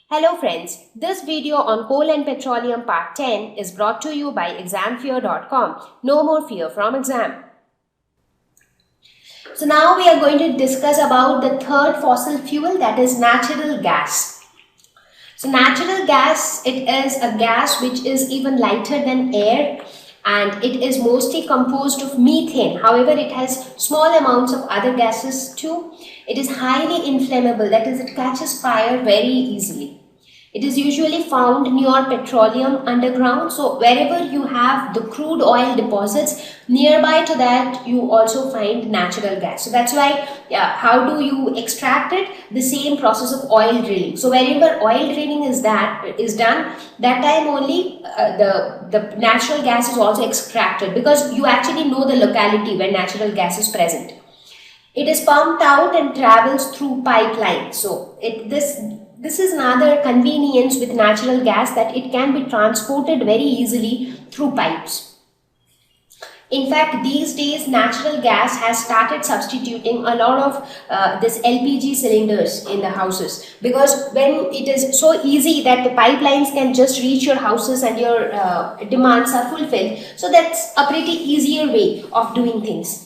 Hello friends, this video on coal and petroleum part 10 is brought to you by examfear.com. No more fear from exam. So now we are going to discuss about the third fossil fuel, that is natural gas. So natural gas, it is a gas which is even lighter than air and it is mostly composed of methane. However, it has small amounts of other gases too. It is highly inflammable, that is, it catches fire very easily. It is usually found near petroleum underground. So wherever you have the crude oil deposits, nearby to that you also find natural gas. So that's why, how do you extract it? The same process of oil drilling. So wherever oil drilling is done, that time only the natural gas is also extracted, because you actually know the locality where natural gas is present. It is pumped out and travels through pipeline. So this is another convenience with natural gas, that it can be transported very easily through pipes. In fact, these days natural gas has started substituting a lot of this LPG cylinders in the houses, because when it is so easy that the pipelines can just reach your houses and your demands are fulfilled, so that's a pretty easier way of doing things.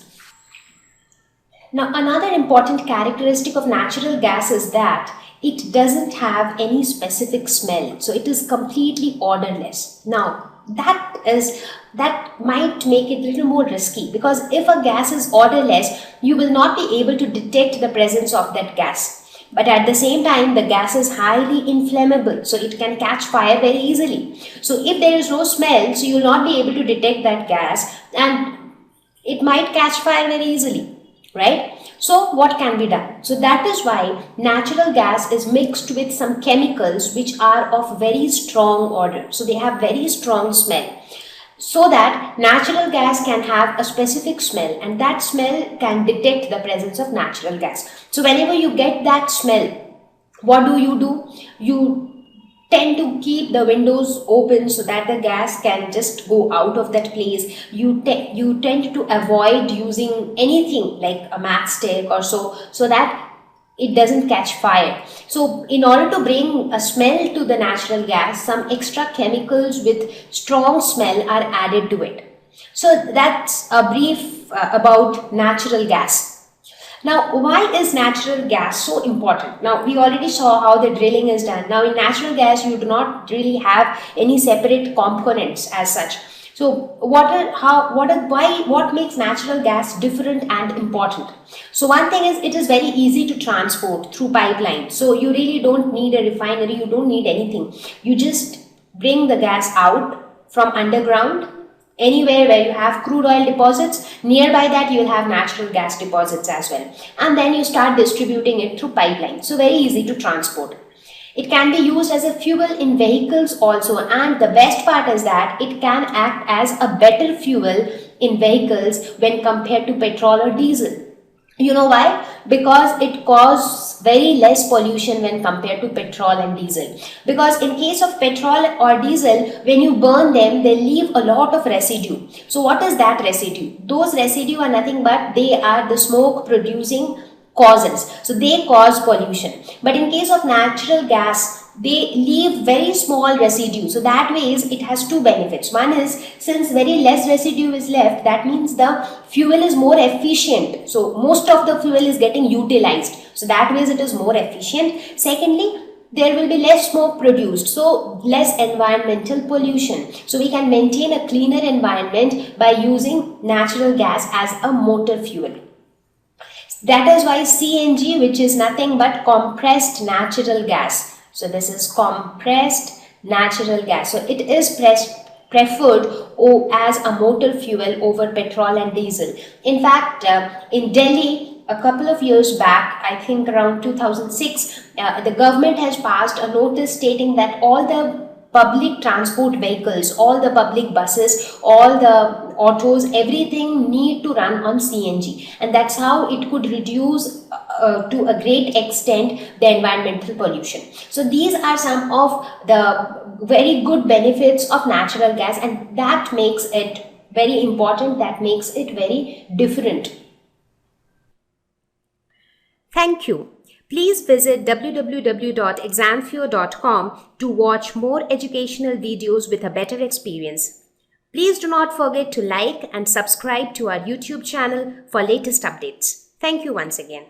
Now, another important characteristic of natural gas is that it doesn't have any specific smell. So it is completely odorless. Now, that might make it a little more risky, because if a gas is odorless, you will not be able to detect the presence of that gas. But at the same time, the gas is highly inflammable, so it can catch fire very easily. So if there is no smell, so you will not be able to detect that gas and it might catch fire very easily. Right? So what can be done? So that is why natural gas is mixed with some chemicals which are of very strong odor. So they have very strong smell, so that natural gas can have a specific smell, and that smell can detect the presence of natural gas. So whenever you get that smell, what do? You tend to keep the windows open so that the gas can just go out of that place. You tend to avoid using anything like a matchstick or so that it doesn't catch fire. So in order to bring a smell to the natural gas, some extra chemicals with strong smell are added to it. So that's a brief about natural gas. Now, why is natural gas so important? Now, we already saw how the drilling is done. Now, in natural gas, you do not really have any separate components as such. So, what makes natural gas different and important? So, one thing is, it is very easy to transport through pipeline. So, you really don't need a refinery. You don't need anything. You just bring the gas out from underground. Anywhere where you have crude oil deposits, nearby that you will have natural gas deposits as well. And then you start distributing it through pipeline. So very easy to transport. It can be used as a fuel in vehicles also, and the best part is that it can act as a better fuel in vehicles when compared to petrol or diesel. You know why? Because it causes very less pollution when compared to petrol and diesel. Because in case of petrol or diesel, when you burn them, they leave a lot of residue. So what is that residue? Those residue are nothing but they are the smoke producing causes. So they cause pollution. But in case of natural gas, they leave very small residue. So that ways it has two benefits. One is, since very less residue is left, that means the fuel is more efficient. So most of the fuel is getting utilized. So that ways it is more efficient. Secondly, there will be less smoke produced, so less environmental pollution. So we can maintain a cleaner environment by using natural gas as a motor fuel. That is why CNG, which is nothing but compressed natural gas. So this is compressed natural gas. So it is preferred as a motor fuel over petrol and diesel. In fact, in Delhi, a couple of years back, I think around 2006, the government has passed a notice stating that all the public transport vehicles, all the public buses, all the autos, everything need to run on CNG, and that's how it could reduce to a great extent the environmental pollution. So these are some of the very good benefits of natural gas, and that makes it very important, that makes it very different. Thank you. Please visit www.examfear.com to watch more educational videos with a better experience. Please do not forget to like and subscribe to our YouTube channel for latest updates. Thank you once again.